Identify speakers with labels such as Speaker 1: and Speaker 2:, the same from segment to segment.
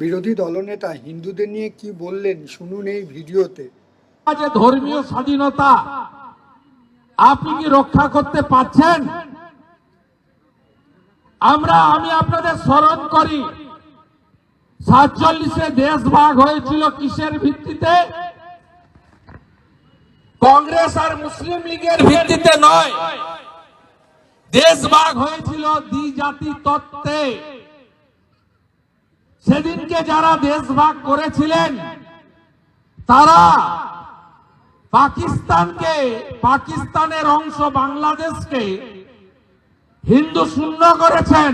Speaker 1: বিরোধী দলনেতা হিন্দুদের নিয়ে কি বললেন শুনুন এই ভিডিওতে।
Speaker 2: যে ধর্মীয় স্বাধীনতা আপনি কি রক্ষা করতে পারছেন? আমি আপনাদের স্মরণ করি 47-এ দেশ ভাগ হয়েছিল কিসের ভিত্তিতে? কংগ্রেস আর মুসলিম লীগের ভিত্তিতে নয়, দেশ ভাগ হয়েছিল দ্বিজাতি তত্ত্বে। সেদিনকে যারা দেশ ভাগ করেছিলেন তারা পাকিস্তানের অংশ বাংলাদেশকে হিন্দু শূন্য করেছেন,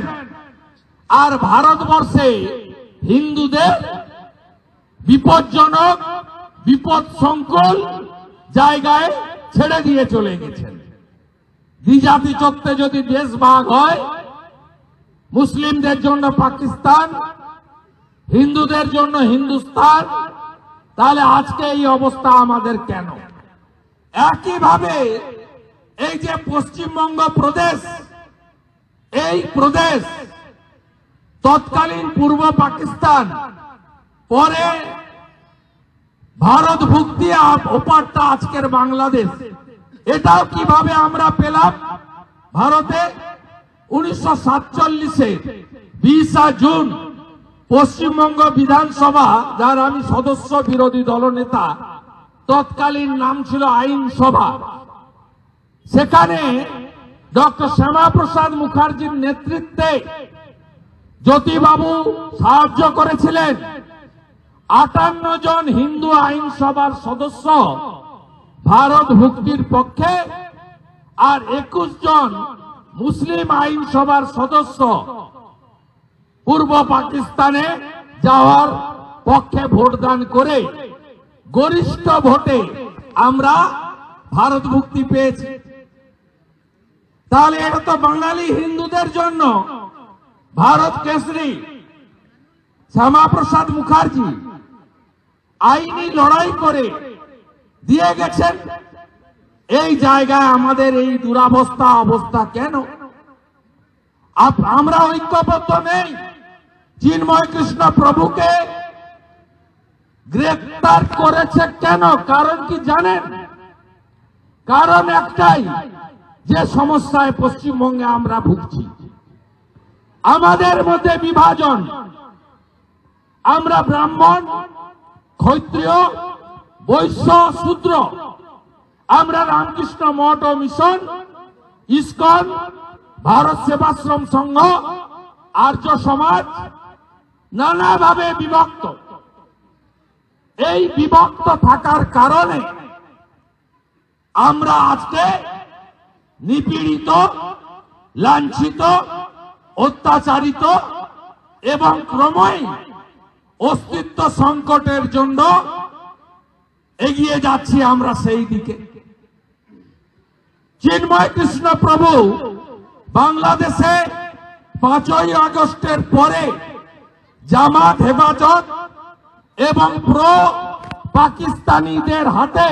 Speaker 2: আর ভারতবর্ষে হিন্দুদের বিপজ্জনক বিপদ সংকুল জায়গায় ছেড়ে দিয়ে চলে গেছেন। দ্বিজাতি তত্ত্বে যদি দেশ ভাগ হয়, মুসলিমদের জন্য পাকিস্তান, হিন্দুদের জন্য হিন্দুস্তান, তাহলে আজকে এই অবস্থা আমাদের কেন? একইভাবে এই যে পশ্চিমবঙ্গ প্রদেশ, এই প্রদেশ তৎকালীন পূর্ব পাকিস্তান, পরে ভারত ভুক্তি, ওপারটা আজকের বাংলাদেশ। এটাও কিভাবে আমরা পেলাম? ভারতে 1947-এ 20 জুন পশ্চিমবঙ্গ বিধানসভা, যার আমি সদস্য, বিরোধী দলনেতা, তৎকালীন নাম ছিল আইনসভা, সেখানে ডক্টর শ্যামাপ্রসাদ মুখার্জির নেতৃত্বে জ্যোতিবাবু সাহায্য করেছিলেন। 58 জন হিন্দু আইনসভার সদস্য ভারত ভুক্তির পক্ষে, আর 21 জন মুসলিম আইনসভার সদস্য পূর্ব পাকিস্তানে যাওয়ার পক্ষে ভোটদান করে গরিষ্ঠ ভোটে আমরা ভারত মুক্তি পেয়েছি। তাহলে এটা তো বাঙালি হিন্দুদের জন্য ভারত কেশরী শ্যামাপ্রসাদ মুখার্জি আইনি লড়াই করে দিয়ে গেছেন। এই জায়গায় আমাদের এই অবস্থা কেন? আমরা ঐক্যবদ্ধ নেই। চিন্ময় কৃষ্ণ প্রভুকে গ্রেফতার করেছে কেন? কারণ কি জানেন? কারণ একটাই, যে সমস্যায় পশ্চিমবঙ্গে আমরা ভুগছি, আমাদের মধ্যে বিভাজন। আমরা ব্রাহ্মণ, ক্ষত্রিয়, বৈশ্য, শূদ্র। আমরা রামকৃষ্ণ মঠ ও মিশন, ইসকন, ভারত সেবাশ্রম সংঘ, আর্য সমাজ নানাভাবে বিভক্ত। এই বিভক্ত থাকার কারণে আমরা আজকে নিপীড়িত, লাঞ্ছিত, অত্যাচারিত এবং ক্রমেই অস্তিত্ব সংকটের জন্য এগিয়ে যাচ্ছি আমরা সেই দিকে। চিন্ময় কৃষ্ণ প্রভু বাংলাদেশে 5ই আগস্টের পরে জামাত, হেফাজত এবং প্রো পাকিস্তানিদের হাতে,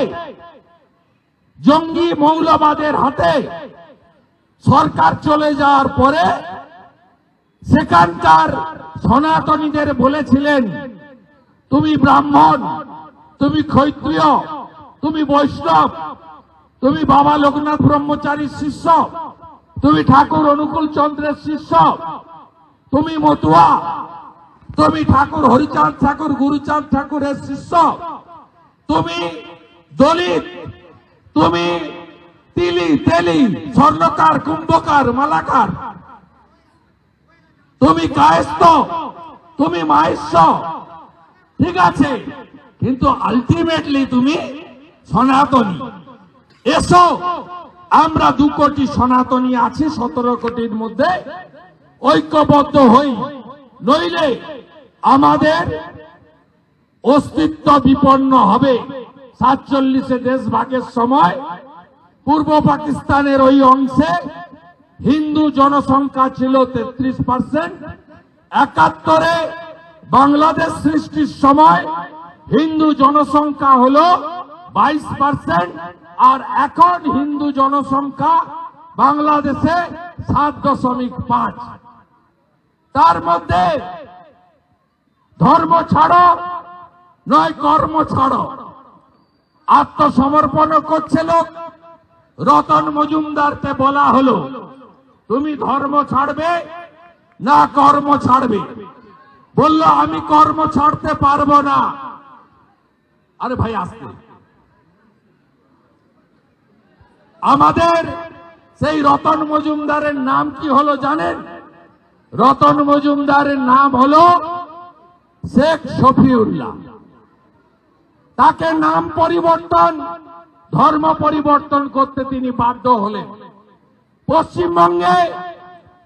Speaker 2: জঙ্গি মৌলবাদের হাতে সরকার চলে যাওয়ার পরে সেখানকার সনাতনীদের বলেছিলেন, তুমি ব্রাহ্মণ, তুমি ক্ষত্রিয়, তুমি বৈষ্ণব, তুমি বাবা লোকনাথ ব্রহ্মচারীর শিষ্য, তুমি ঠাকুর অনুকূল চন্দ্রের শিষ্য, তুমি মতুয়া, তুমি ঠাকুর হরিচাঁদ ঠাকুর, গুরুচাঁদ ঠাকুরের শিষ্য, তুমি দলিত, তুমি তিলি, তেলি, স্বর্ণকার, কুম্ভকার, মালাকার, তুমি কায়স্থ, তুমি মাহেশ্ব। ঠিক আছে, কিন্তু আলটিমেটলি তুমি সনাতনী। এসো, আমরা 2 কোটি সনাতনী আছি 17 কোটির মধ্যে, ঐক্যবদ্ধ হই, নইলে আমাদের অস্তিত্ব বিপন্ন হবে। 47-এ দেশ ভাগের সময় পূর্ব পাকিস্তানের ওই অংশে হিন্দু জনসংখ্যা ছিল 33%। 71-এ বাংলাদেশ সৃষ্টির সময় হিন্দু জনসংখ্যা হলো 22%, আর এখন হিন্দু জনসংখ্যা বাংলাদেশে 7.5। তার মধ্যে ধর্ম ছাড়ো নয় কর্ম ছাড়ো। আত্মসমর্পণ করছে লোক। রতন মজুমদারকে বলা হলো তুমি ধর্ম ছাড়বে না কর্ম ছাড়বে? বলল আমি কর্ম ছাড়তে পারবো না। আরে ভাই আসতে, আমাদের সেই রতন মজুমদারের নাম কি হলো জানেন? রতন মজুমদারের নাম হলো শেখ শফিউল্লাহ। তাকে নাম পরিবর্তন, ধর্ম পরিবর্তন করতে তিনি বাধ্য হলেন। পশ্চিমবঙ্গে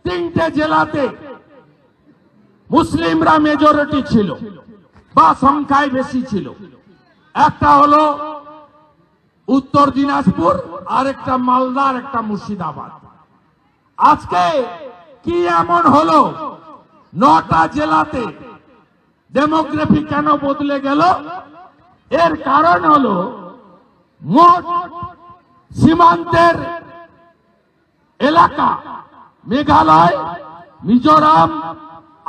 Speaker 2: 3টে জেলাতে মুসলিমরা মেজরিটি ছিল বা সংখ্যায় বেশি ছিল। একটা হলো উত্তর দিনাজপুর, আরেকটা মালদা, আর একটা মুর্শিদাবাদ। আজকে কি এমন হলো 9টা জেলাতে ডেমোগ্রাফি কেন বদলে গেল? এর কারণ হলো মোট সীমান্তের এলাকা মেঘালয়, মিজোরাম,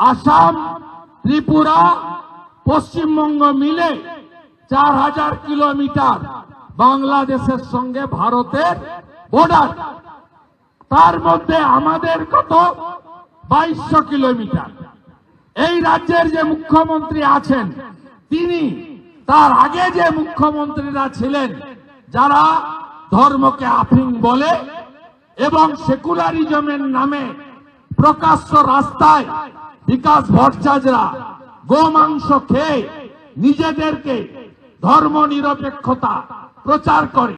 Speaker 2: আসাম, ত্রিপুরা, পশ্চিমবঙ্গ মিলে 4000 কিলোমিটার বাংলাদেশের সঙ্গে ভারতের বর্ডার। তার মধ্যে আমাদের কত? 2200 কিলোমিটার। এই রাজ্যের যে মুখ্যমন্ত্রী আছেন তিনি, তার আগে যে মুখ্যমন্ত্রীরা ছিলেন যারা ধর্মকে আফিং বলে এবং সেকুলারিজমের নামে প্রকাশ্য রাস্তায় বিকাশ ভট্টাচার্যরা গোমাংস খেয়ে নিজেদেরকে ধর্ম নিরপেক্ষতা প্রচার করে।